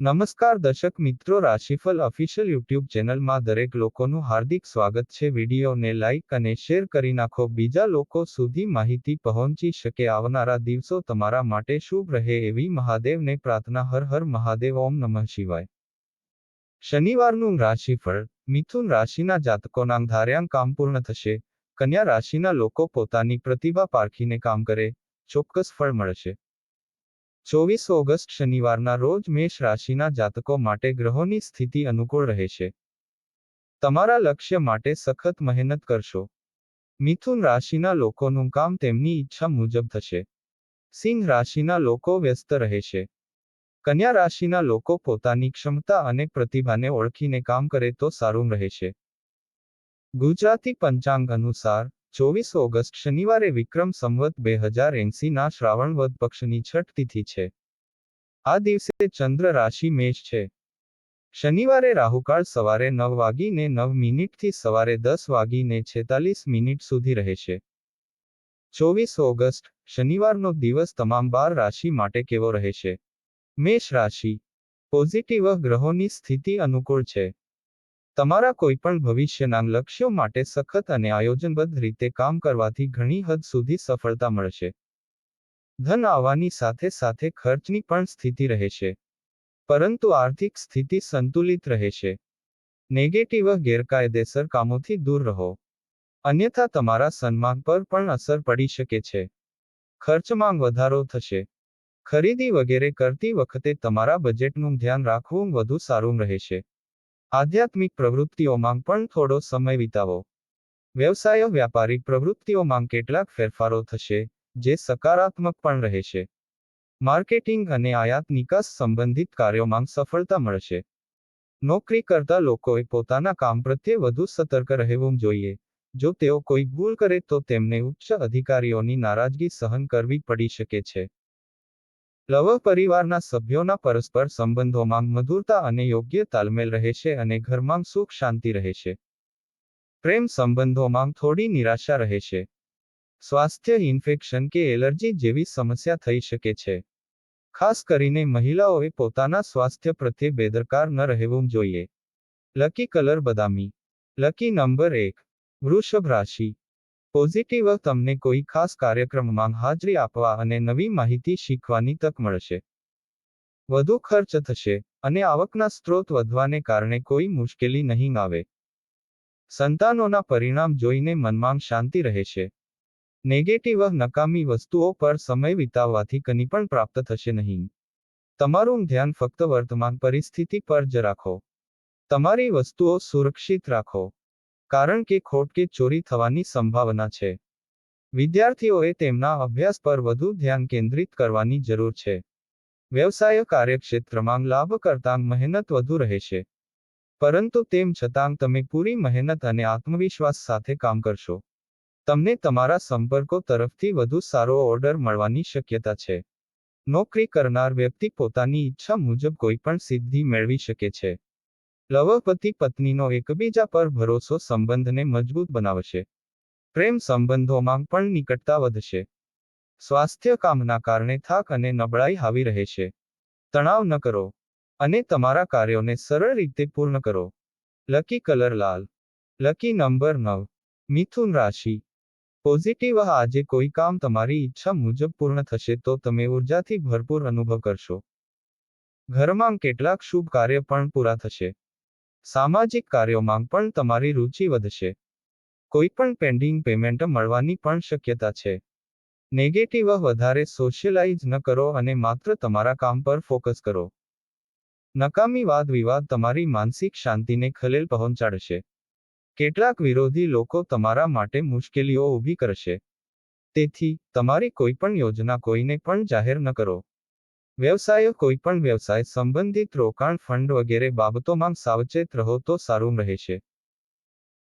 નમસ્કાર દર્શક મિત્રો, રાશિફળ ઓફિશિયલ યુટ્યુબ ચેનલમાં દરેક લોકોનું હાર્દિક સ્વાગત છે। વિડીયોને લાઇક અને શેર કરી નાખો, બીજા લોકો સુધી માહિતી પહોંચી શકે। આવનારા દિવસો તમારા માટે શુભ રહે એવી મહાદેવને પ્રાર્થના। હર હર મહાદેવ, ઓમ નમઃ શિવાય। શનિવારનું રાશિફળ। મિથુન રાશિના જાતકોના ધાર્યાં કામ પૂર્ણ થશે। કન્યા રાશિના લોકો પોતાની પ્રતિભા પારખીને કામ કરે, ચોક્કસ ફળ મળશે। 24 ઓગસ્ટ શનિવારના રોજ મેષ રાશિના જાતકો માટે ગ્રહોની સ્થિતિ અનુકૂળ રહેશે। તમારા લક્ષ્ય માટે સખત મહેનત કરશો। મિથુન રાશિના લોકોનું કામ તેમની ઈચ્છા મુજબ થશે। સિંહ રાશિના લોકો વ્યસ્ત રહેશે। કન્યા રાશિના લોકો પોતાની ક્ષમતા અને પ્રતિભાને ઓળખીને કામ કરે તો સારું રહેશે। ગુજરાતી પંચાંગ અનુસાર 24 ઓગસ્ટ શનિવારે વિક્રમ સંવત 2080 ના શ્રાવણ વદ પક્ષની છઠ તિથિ છે। આ દિવસે ચંદ્ર રાશિ મેષ છે। શનિવારે રાહુકાળ સવારે 9:09 થી સવારે 10:46 સુધી રહેશે। 24 ઓગસ્ટ શનિવારનો દિવસ તમામ 12 રાશિ માટે કેવો રહેશે? મેષ રાશિ। પોઝિટિવ ગ્રહોની સ્થિતિ અનુકૂળ છે। તમારા કોઈપણ ભવિષ્યના લક્ષ્યો માટે સખત અને આયોજનબદ્ધ રીતે કામ કરવાથી ઘણી હદ સુધી સફળતા મળશે। ધન આવવાની સાથે સાથે ખર્ચની પણ સ્થિતિ રહેશે, પરંતુ આર્થિક સ્થિતિ સંતુલિત રહેશે। નેગેટિવ ગેરકાયદેસર કામોથી દૂર રહો, અન્યથા તમારા સન્માન પર પણ અસર પડી શકે છે। ખર્ચમાં વધારો થશે। ખરીદી વગેરે કરતી વખતે તમારા બજેટનું ધ્યાન રાખવું વધુ સારું રહેશે। આધ્યાત્મિક પ્રવૃત્તિઓમાં પણ થોડો સમય વિતાવો। વ્યવસાય વ્યાપારિક પ્રવૃત્તિઓમાં કેટલાક ફેરફારો થશે, જે સકારાત્મક પણ રહેશે। માર્કેટિંગ અને આયાત નિકાસ સંબંધિત કાર્યોમાં સફળતા મળશે। નોકરી કરતા લોકોએ પોતાના કામ પ્રત્યે વધુ સતર્ક રહેવું જોઈએ। જો તેઓ કોઈ ભૂલ કરે તો તેમને ઉચ્ચ અધિકારીઓની નારાજગી સહન કરવી પડી શકે છે। લવ પરિવારના સભ્યોના પરસ્પર સંબંધોમાં મધુરતા અને યોગ્ય તાલમેલ રહેશે અને ઘરમાં સુખ શાંતિ રહેશે। પ્રેમ સંબંધોમાં થોડી નિરાશા રહેશે। સ્વાસ્થ્ય ઇન્ફેક્શન કે એલર્જી જેવી સમસ્યા થઈ શકે છે। ખાસ કરીને મહિલાઓએ પોતાના સ્વાસ્થ્ય પ્રત્યે બેદરકાર ન રહેવું જોઈએ। લકી કલર બદામી। લકી નંબર 1 વૃષભ રાશિ। પોઝિટિવ તમને કોઈ ખાસ કાર્યક્રમમાં હાજરી આપવા અને નવી માહિતી શીખવાની તક મળશે। વધુ ખર્ચ થશે, અને આવકના સ્ત્રોત વધવાને કારણે કોઈ મુશ્કેલી નહીં આવે। સંતાનોના પરિણામ જોઈને મનમાં શાંતિ રહેશે। નેગેટિવ નકામી વસ્તુઓ પર સમય વિતાવવાથી કંઈ પણ પ્રાપ્ત થશે નહીં। તમારું ધ્યાન ફક્ત વર્તમાન પરિસ્થિતિ પર જ રાખો। તમારી વસ્તુઓ સુરક્ષિત રાખો, કારણ કે ખોટ કે ચોરી થવાની સંભાવના છે। વિદ્યાર્થીઓએ તેમના અભ્યાસ પર વધુ ધ્યાન કેન્દ્રિત કરવાની જરૂર છે। વ્યવસાય કાર્યક્ષેત્રમાં લાભ કરતાં મહેનત વધુ રહેશે, પરંતુ તેમ છતાં તમે પૂરી મહેનત અને આત્મવિશ્વાસ સાથે કામ કરશો। તમને તમારા સંપર્કો તરફથી વધુ સારો ઓર્ડર મળવાની શક્યતા છે। નોકરી કરનાર વ્યક્તિ પોતાની ઈચ્છા મુજબ કોઈ પણ સિદ્ધિ મેળવી શકે છે। લવ પતિ પત્નીનો એકબીજા પર ભરોસો સંબંધને મજબૂત બનાવશે। પ્રેમ સંબંધોમાં પણ નિકટતા વધશે। સ્વાસ્થ્ય કામના કારણે થાક અને નબળાઈ હાવી રહેશે। તણાવ ન કરો, અને તમારા કાર્યોને સરળ રીતે પૂર્ણ કરો। લકી કલર લાલ। લકી નંબર 9 મિથુન રાશિ। પોઝિટિવ આજે કોઈ કામ તમારી ઈચ્છા મુજબ પૂર્ણ થશે તો તમે ઉર્જાથી ભરપૂર અનુભવ કરશો। ઘરમાં કેટલાક શુભ કાર્ય પણ પૂરા થશે। સામાજિક કાર્યોમાં પણ તમારી રુચિ વધશે। કોઈ પણ પેન્ડિંગ પેમેન્ટ મળવાની પણ શક્યતા છે। નેગેટિવ વધારે સોશિયલાઇઝ ન કરો અને માત્ર તમારા કામ પર ફોકસ કરો। નકામી વાદ વિવાદ તમારી માનસિક શાંતિને ખલેલ પહોંચાડશે। કેટલાક વિરોધી લોકો તમારા માટે મુશ્કેલીઓ ઊભી કરશે। તેથી તમારી કોઈપણ યોજના કોઈને પણ જાહેર ન કરો। વ્યવસાય કોઈપણ વ્યવસાય સંબંધિત રોકાણ ફંડ વગેરે બાબતોમાં સાવચેત રહો તો સારું રહેશે।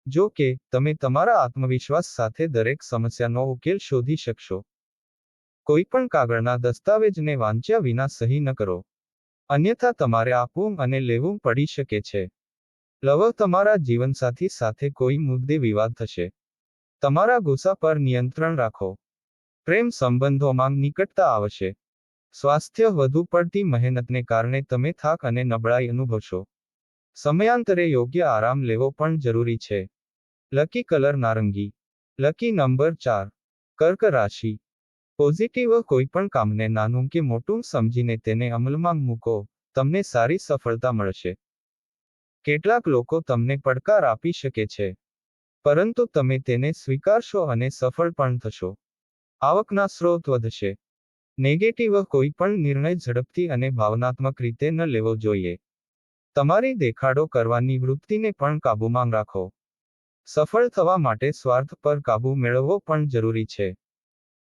જો કે, તમે તમારા આત્મવિશ્વાસ સાથે દરેક સમસ્યાનો ઉકેલ શોધી શકશો। કોઈપણ કાગળના દસ્તાવેજને વાંચ્યા વિના સહી ન કરો, અન્યથા તમારે આપવું અને લેવું પડી શકે છે। લવ તમારા જીવનસાથી સાથે કોઈ મુદ્દે વિવાદ થશે। તમારા ગુસ્સા પર નિયંત્રણ રાખો। પ્રેમ સંબંધોમાં નિકટતા આવશે। સ્વાસ્થ્ય વધુ પડતી મહેનતને કારણે તમે થાક અને નબળાઈ અનુભવશો. સમયાંતરે યોગ્ય આરામ લેવો પણ જરૂરી છે. લકી કલર નારંગી. Lucky number 4. કર્ક રાશિ. પોઝિટિવ કોઈ પણ કામને નાનું કે મોટું સમજીને તેને અમલમાં મૂકો, તમને સારી સફળતા મળશે. કેટલાક લોકો તમને પડકાર આપી શકે છે, પરંતુ તમે તેને સ્વીકારશો અને સફળ પણ થશો. આવકના સ્ત્રોત વધશે. નેગેટિવ કોઈ પણ નિર્ણય ઝડપથી અને ભાવનાત્મક રીતે ન લેવો જોઈએ. તમારી દેખાડો કરવાની વૃત્તિને પણ કાબૂમાં રાખો. સફળ થવા માટે સ્વાર્થ પર કાબૂ મેળવવો પણ જરૂરી છે.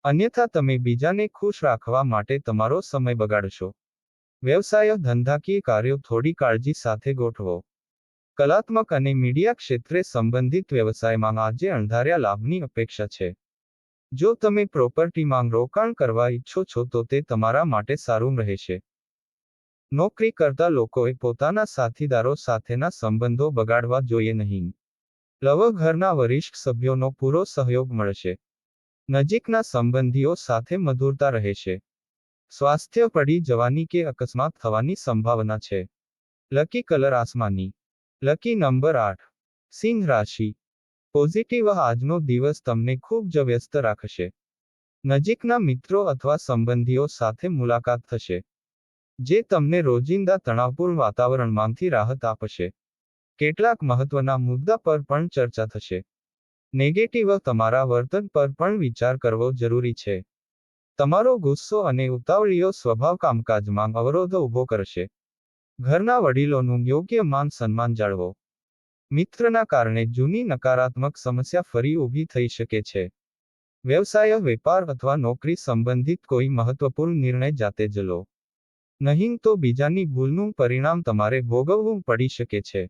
અન્યથા તમે બીજાને ખુશ રાખવા માટે તમારો સમય બગાડશો. વ્યવસાય ધંધાકીય કાર્યો થોડી કાળજી સાથે ગોઠવો. કલાત્મક અને મીડિયા ક્ષેત્રે સંબંધિત વ્યવસાયમાં આજે અણધાર્યા લાભની અપેક્ષા છે. જો તમે પ્રોપર્ટીમાં રોકાણ કરવા ઈચ્છો છો તો તે તમારા માટે સારું રહેશે. નોકરી કરતા લોકોએ પોતાના સાથીદારો સાથેના સંબંધો બગાડવા જોઈએ નહીં. લવ ઘરના વરિષ્ઠ સભ્યોનો પૂરો સહયોગ મળશે. નજીકના સંબંધીઓ સાથે મધુરતા રહેશે. સ્વાસ્થ્ય પડી જવાની કે અકસ્માત થવાની સંભાવના છે. લકી કલર આસમાની. Lucky number 8. સિંહ રાશિ. પોઝિટિવ આજનો દિવસ તમને ખૂબ જ વ્યસ્ત રાખશે. નજીકના મિત્રો અથવા સંબંધીઓ સાથે મુલાકાત થશે, જે તમને રોજિંદા તણાવપૂર્ણ વાતાવરણમાંથી રાહત આપશે. કેટલાક મહત્વના મુદ્દા પર પણ ચર્ચા થશે. નેગેટિવ તમારા વર્તન પર પણ વિચાર કરવો જરૂરી છે. તમારો ગુસ્સો અને ઉતાવળિયો સ્વભાવ કામકાજમાં અવરોધ ઊભો કરશે. ઘરના વડીલોનું યોગ્ય માન સન્માન જાળવો. મિત્રના કારણે જૂની નકારાત્મક સમસ્યા ફરી ઊભી થઈ શકે છે. વ્યવસાય વેપાર અથવા નોકરી સંબંધિત કોઈ મહત્વપૂર્ણ નિર્ણય જાતે જ લો. નહીં તો બીજાની ભૂલનું પરિણામ તમારે ભોગવવું પડી શકે છે.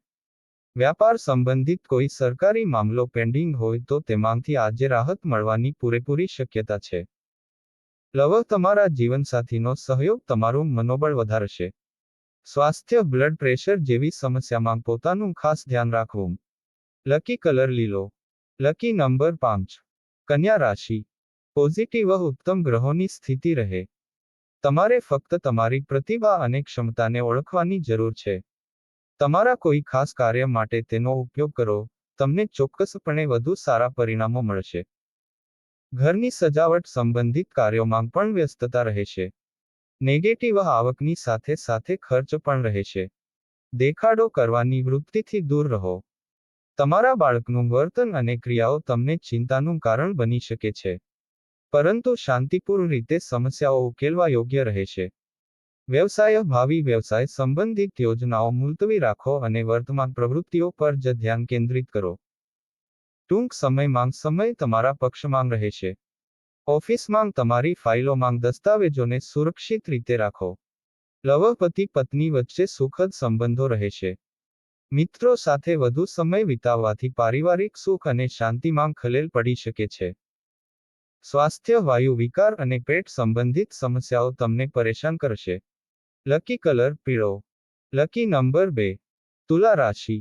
વ્યાપાર સંબંધિત કોઈ સરકારી મામલો પેન્ડિંગ હોય તો તેમાંથી આજે રાહત મળવાની પૂરેપૂરી શક્યતા છે. લવ તમારા જીવનસાથીનો સહયોગ તમારું મનોબળ વધારશે. સ્વાસ્થ્ય બ્લડ પ્રેશર જેવી સમસ્યામાં પોતાનું ખાસ ધ્યાન રાખવું. લકી કલર લીલો. Lucky number 5. કન્યા રાશિ. પોઝિટિવ ઉત્તમ ગ્રહોની સ્થિતિ રહે. તમારે ફક્ત તમારી પ્રતિભા અને ક્ષમતાને ઓળખવાની જરૂર છે. તમારા કોઈ ખાસ કાર્ય માટે તેનો ઉપયોગ કરો, તમને ચોક્કસપણે વધુ સારા પરિણામો મળશે. ઘરની સજાવટ સંબંધિત કાર્યોમાં પણ વ્યસ્તતા રહેશે. નેગેટિવ આવકની સાથે સાથે ખર્ચ પણ રહેશે. દેખાડો કરવાની વૃત્તિથી દૂર રહો. તમારા બાળકનું વર્તન અને ક્રિયાઓ તમને ચિંતાનું કારણ બની શકે છે, પરંતુ શાંતિપૂર્ણ રીતે સમસ્યાઓ ઉકેલવા યોગ્ય રહેશે. વ્યવસાય ભાવિ વ્યવસાય સંબંધિત યોજનાઓ મુલતવી રાખો અને વર્તમાન પ્રવૃત્તિઓ પર જ ધ્યાન કેન્દ્રિત કરો. ટૂંક સમયમાં સમય તમારા પક્ષમાં રહેશે. ઓફિસમાં તમારી ફાઇલોમાં દસ્તાવેજોને સુરક્ષિત રીતે રાખો. લવ પતિ પત્ની વચ્ચે સુખદ સંબંધો રહેશે. મિત્રો સાથે વધુ સમય વિતાવવાથી પારિવારિક સુખ અને શાંતિમાં ખલેલ પડી શકે છે. સ્વાસ્થ્ય વાયુ વિકાર અને પેટ સંબંધિત સમસ્યાઓ તમને પરેશાન કરશે. લકી કલર પીળો. Lucky number 2. તુલા રાશિ.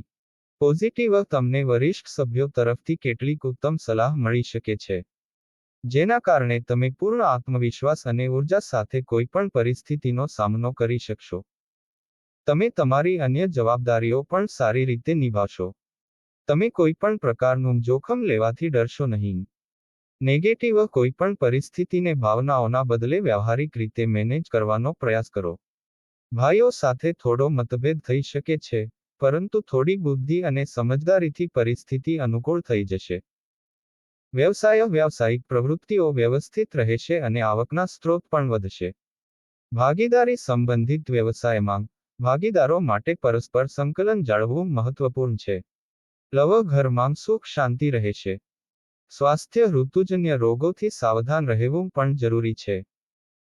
પોઝિટિવ તમને વરિષ્ઠ સભ્યો તરફથી કેટલીક ઉત્તમ સલાહ મળી શકે છે, જેના કારણે તમે પૂર્ણ આત્મવિશ્વાસ અને ઉર્જા સાથે કોઈપણ પરિસ્થિતિનો સામનો કરી શકશો. તમે તમારી અન્ય જવાબદારીઓ પણ સારી રીતે નિભાવશો. તમે કોઈપણ પ્રકારનું જોખમ લેવાથી ડરશો નહીં. નેગેટિવ કોઈપણ પરિસ્થિતિને ભાવનાઓના બદલે વ્યવહારિક રીતે મેનેજ કરવાનો પ્રયાસ કરો. ભાઈઓ સાથે થોડો મતભેદ થઈ શકે છે, પરંતુ થોડી બુદ્ધિ અને સમજદારીથી પરિસ્થિતિ અનુકૂળ થઈ જશે. વ્યવસાય વ્યાવસાયિક પ્રવૃત્તિઓ વ્યવસ્થિત રહેશે અને આવકના સ્ત્રોત પણ વધશે. ભાગીદારી સંબંધિત વ્યવસાયમાં ભાગીદારો માટે પરસ્પર સંકલન જાળવવું મહત્વપૂર્ણ છે. લવ ઘરમાં સુખ શાંતિ રહેશે. સ્વાસ્થ્ય ઋતુજન્ય રોગોથી સાવધાન રહેવું પણ જરૂરી છે.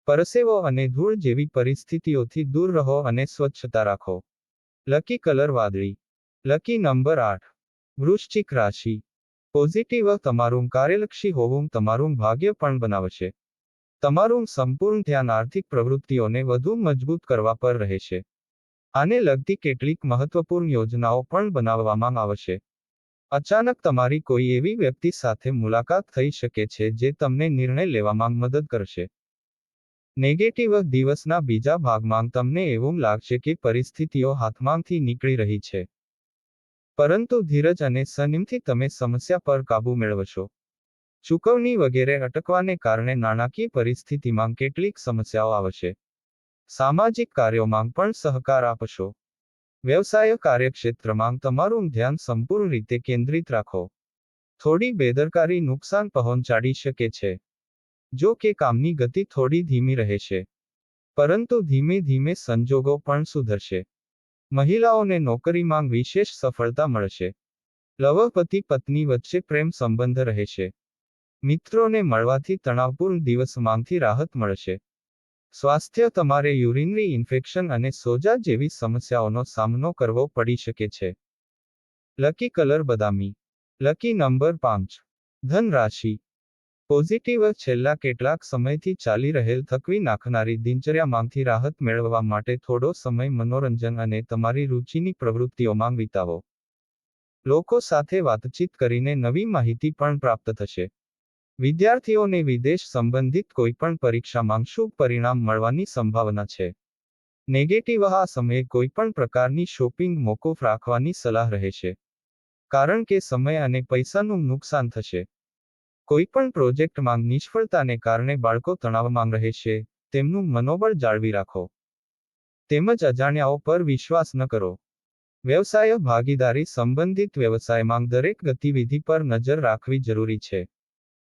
પરસેવો અને ધૂળ જેવી પરિસ્થિતિઓથી દૂર રહો અને સ્વચ્છતા રાખો. લકી કલર વાદળી. Lucky number 8. વૃશ્ચિક રાશિ. પોઝિટિવ તમારું કાર્યલક્ષી હોવું તમારું ભાગ્ય પણ બનાવશે. તમારું સંપૂર્ણ ધ્યાન આર્થિક પ્રવૃત્તિઓને વધુ મજબૂત કરવા પર રહેશે. આને લગતી કેટલીક મહત્વપૂર્ણ યોજનાઓ પણ બનાવવામાં આવશે. અચાનક તમારી કોઈ એવી વ્યક્તિ સાથે મુલાકાત થઈ શકે છે જે તમને નિર્ણય લેવામાં મદદ કરશે. નેગેટિવ દિવસના બીજા ભાગમાં તમને એવું લાગશે કે પરિસ્થિતિઓ હાથમાંથી નીકળી રહી છે. પરંતુ ધીરજ અને સંયમથી તમે સમસ્યા પર કાબૂ મેળવશો. ચૂકવણી વગેરે અટકવાને કારણે નાણાકીય પરિસ્થિતિમાં કેટલીક સમસ્યાઓ આવશે. સામાજિક કાર્યોમાં પણ સહકાર આપશો. વ્યવસાય કાર્યક્ષેત્રમાં તમારું ધ્યાન સંપૂર્ણ રીતે કેન્દ્રિત રાખો. થોડી બેદરકારી નુકસાન પહોંચાડી શકે છે. જો કે કામની ગતિ થોડી ધીમી રહેશે. પરંતુ ધીમે ધીમે સંજોગો પણ સુધરશે. મહિલાઓને નોકરીમાં વિશેષ સફળતા મળશે. લવપતિ પત્ની વચ્ચે પ્રેમ સંબંધ રહેશે. મિત્રોને મળવાથી તણાવપૂર્ણ દિવસમાંથી રાહત મળશે. સ્વાસ્થ્ય તમારે યુરિનરી ઇન્ફેક્શન અને સોજા જેવી સમસ્યાઓનો સામનો કરવો પડી શકે છે. લકી કલર બદામી. Lucky number 5. ધન રાશિ. પોઝિટિવ છેલ્લા કેટલાક સમયથી ચાલી રહેલ થકવી નાખનારી દિનચર્યામાંથી રાહત મેળવવા માટે થોડો સમય મનોરંજન અને તમારી રુચિની પ્રવૃત્તિઓમાં વિતાવો. લોકો સાથે વાતચીત કરીને નવી માહિતી પણ પ્રાપ્ત થશે. વિદ્યાર્થીઓને વિદેશ સંબંધિત કોઈપણ પરીક્ષામાં શુભ પરિણામ મળવાની સંભાવના છે. નેગેટિવ આ સમયે કોઈપણ પ્રકારની શોપિંગ મોકૂફ રાખવાની સલાહ રહેશે. કારણ કે સમય અને પૈસાનું નુકસાન થશે. કોઈપણ પ્રોજેક્ટમાં નિષ્ફળતાને કારણે બાળકો તણાવમાં રહેશે. તેમનું મનોબળ જાળવી રાખો. તેમજ અજાણ્યાઓ પર વિશ્વાસ ન કરો. વ્યવસાય ભાગીદારી સંબંધિત વ્યવસાયમાં દરેક ગતિવિધિ પર નજર રાખવી જરૂરી છે.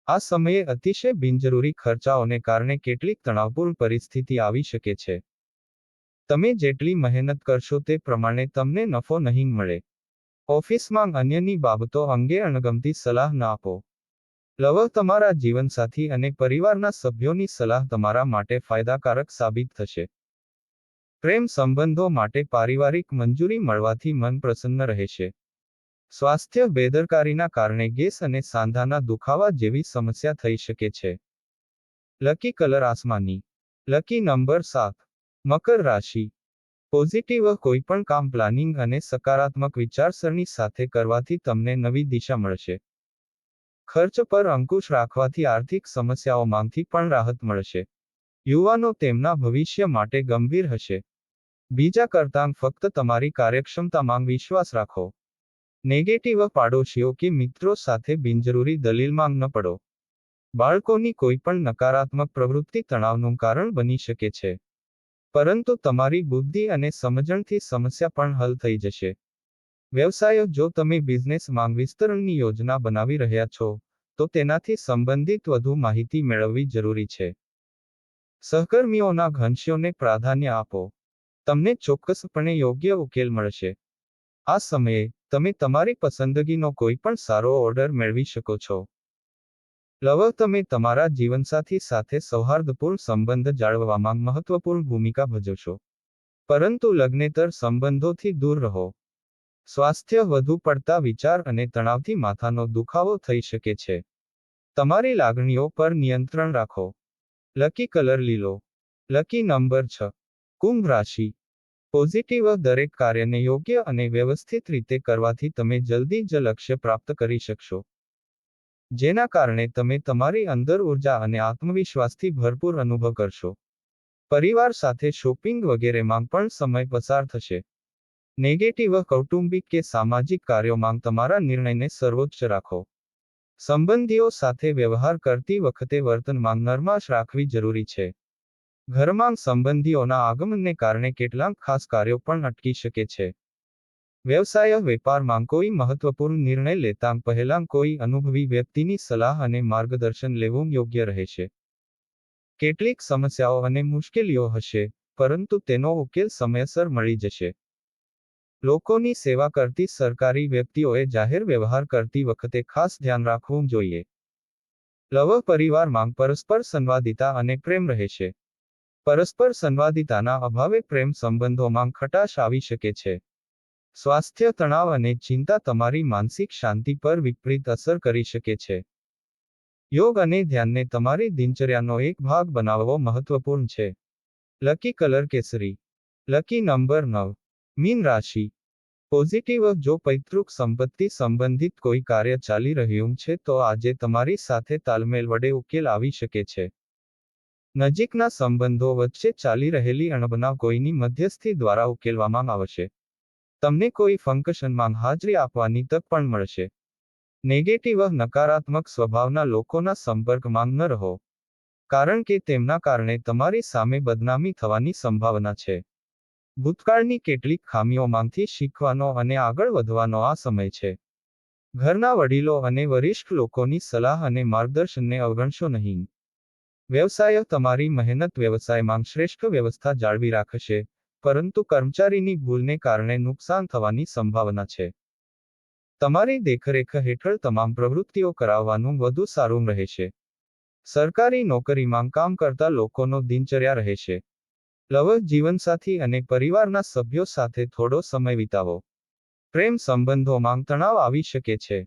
આ સમયે અતિશય બિનજરૂરી ખર્ચાઓને કારણે કેટલીક તણાવપૂર્ણ પરિસ્થિતિ આવી શકે છે. તમે જેટલી મહેનત કરશો તે પ્રમાણે તમને નફો નહીં મળે. ઓફિસમાં અન્યની બાબતો અંગે અણગમતી સલાહ ન આપો. લવ તમારા જીવનસાથી અને પરિવારના સભ્યોની સલાહ તમારા માટે ફાયદાકારક સાબિત થશે. પ્રેમ સંબંધો માટે પારિવારિક મંજૂરી મળવાથી મન પ્રસન્ન રહેશે. સ્વાસ્થ્ય બેદરકારીના કારણે ગેસ અને સાંધાના દુખાવા જેવી સમસ્યા થઈ શકે છે. લકી કલર આસમાની. Lucky number 7. મકર રાશિ. પોઝિટિવ કોઈપણ કામ પ્લાનિંગ અને સકારાત્મક વિચારસરણી સાથે કરવાથી તમને નવી દિશા મળશે. ખર્ચ પર અંકુશ રાખવાથી આર્થિક સમસ્યાઓમાંથી પણ રાહત મળશે. યુવાનો તેમના ભવિષ્ય માટે ગંભીર હશે. બીજા કરતાં ફક્ત તમારી કાર્યક્ષમતામાં વિશ્વાસ રાખો. નેગેટિવ પાડોશીઓ કે મિત્રો સાથે બિનજરૂરી દલીલમાં ન પડો. બાળકોની કોઈપણ નકારાત્મક પ્રવૃત્તિ તણાવનું કારણ બની શકે છે. પરંતુ તમારી બુદ્ધિ અને સમજણથી સમસ્યા પણ હલ થઈ જશે. વ્યવસાય જો તમે બિઝનેસમાં વિસ્તરણની યોજના બનાવી રહ્યા છો, તો તેનાથી સંબંધિત વધુ માહિતી મેળવવી જરૂરી છે. સહકર્મીઓના ઘનશ્યોને પ્રાધાન્ય આપો. તમને ચોક્કસપણે યોગ્ય ઉકેલ મળશે. આ સમયે તમે તમારી પસંદગીનો કોઈપણ સારો ઓર્ડર મેળવી શકો છો. લવ તમે તમારા જીવનસાથી સાથે સૌહાર્દપૂર્ણ સંબંધ જાળવવામાં મહત્વપૂર્ણ ભૂમિકા ભજવશો. પરંતુ લગ્નેતર સંબંધોથી દૂર રહો. સ્વાસ્થ્ય વધુ પડતા વિચાર અને તણાવથી માથાનો દુખાવો થઈ શકે છે. તમારી લાગણીઓ પર નિયંત્રણ રાખો. લકી કલર લીલો. Lucky number 6. કુંભ રાશિ. પોઝિટિવ દરેક કાર્યને યોગ્ય અને વ્યવસ્થિત રીતે કરવાથી તમે જલ્દી જ લક્ષ્ય પ્રાપ્ત કરી શકશો. જેના કારણે તમે તમારી અંદર ઉર્જા અને આત્મવિશ્વાસથી ભરપૂર અનુભવ કરશો. પરિવાર સાથે શોપિંગ વગેરેમાં પણ સમય પસાર થશે. નેગેટિવ કૌટુંબિક કે સામાજિક કાર્યોમાં તમારા નિર્ણયને સર્વોચ્ચ રાખો. સંબંધીઓ સાથે વ્યવહાર કરતી વખતે વર્તનમાં નરમાશ રાખવી જરૂરી છે. ઘરમાં સંબંધીઓના આગમનને કારણે કેટલાક ખાસ કાર્યો પણ અટકી શકે છે. વ્યવસાય વેપારમાં કોઈ મહત્વપૂર્ણ નિર્ણય લેતા પહેલા કોઈ અનુભવી વ્યક્તિની સલાહ અને માર્ગદર્શન લેવું યોગ્ય રહેશે. કેટલીક સમસ્યાઓ અને મુશ્કેલીઓ હશે, પરંતુ તેનો ઉકેલ સમયસર મળી જશે. લોકોની સેવા કરતી સરકારી વ્યક્તિઓએ જાહેર વ્યવહાર કરતી વખતે ખાસ ધ્યાન રાખવું જોઈએ. લવ પરિવારમાં પરસ્પર સંવાદિતા અને પ્રેમ રહેશે. પરસ્પર સંવાદિતાના અભાવે પ્રેમ સંબંધોમાં ખટાશ આવી શકે છે. સ્વાસ્થ્ય તણાવ અને ચિંતા તમારી માનસિક શાંતિ પર વિપરીત અસર કરી શકે છે. યોગ અને ધ્યાનને તમારી દિનચર્યાનો એક ભાગ બનાવવો મહત્વપૂર્ણ છે. લકી કલર કેસરી. Lucky number 9. મીન રાશિ. પોઝિટિવ જો પૈતૃક સંપત્તિ સંબંધિત કોઈ કાર્ય ચાલી રહ્યું છે તો આજે તમારી સાથે તાલમેલ વડે ઉકેલ આવી શકે છે. નજીકના સંબંધો વચ્ચે ચાલી રહેલી અણબનાવ કોઈની મધ્યસ્થી દ્વારા ઉકેલવામાં આવશે. તમને કોઈ ફંક્શનમાં હાજરી આપવાની તક પણ મળશે. નેગેટિવ નકારાત્મક સ્વભાવના લોકોના સંપર્કમાં ન રહો, કારણ કે તેમના કારણે તમારી સામે બદનામી થવાની સંભાવના છે. ભૂતકાળની કેટલીક ખામીઓમાંથી શીખવાનો અને આગળ વધવાનો આ સમય છે. ઘરના વડીલો અને વરિષ્ઠ લોકોની સલાહ અને માર્ગદર્શનને અવગણશો નહીં. વ્યવસાય તમારી મહેનત વ્યવસાયમાં શ્રેષ્ઠ વ્યવસ્થા જાળવી રાખશે, પરંતુ કર્મચારીની ભૂલને કારણે નુકસાન થવાની સંભાવના છે. તમારી દેખરેખ હેઠળ તમામ પ્રવૃત્તિઓ કરાવવાનું વધુ સારું રહેશે. સરકારી નોકરીમાં કામ કરતા લોકોનો દિનચર્યા રહેશે. લવ જીવનસાથી અને પરિવારના સભ્યો સાથે થોડો સમય વિતાવો. પ્રેમ સંબંધોમાં તણાવ આવી શકે છે.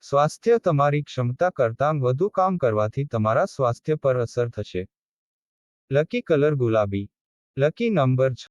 સ્વાસ્થ્ય તમારી ક્ષમતા કરતાં વધુ કામ કરવાથી તમારા સ્વાસ્થ્ય પર અસર થશે. લકી કલર ગુલાબી. Lucky number 6.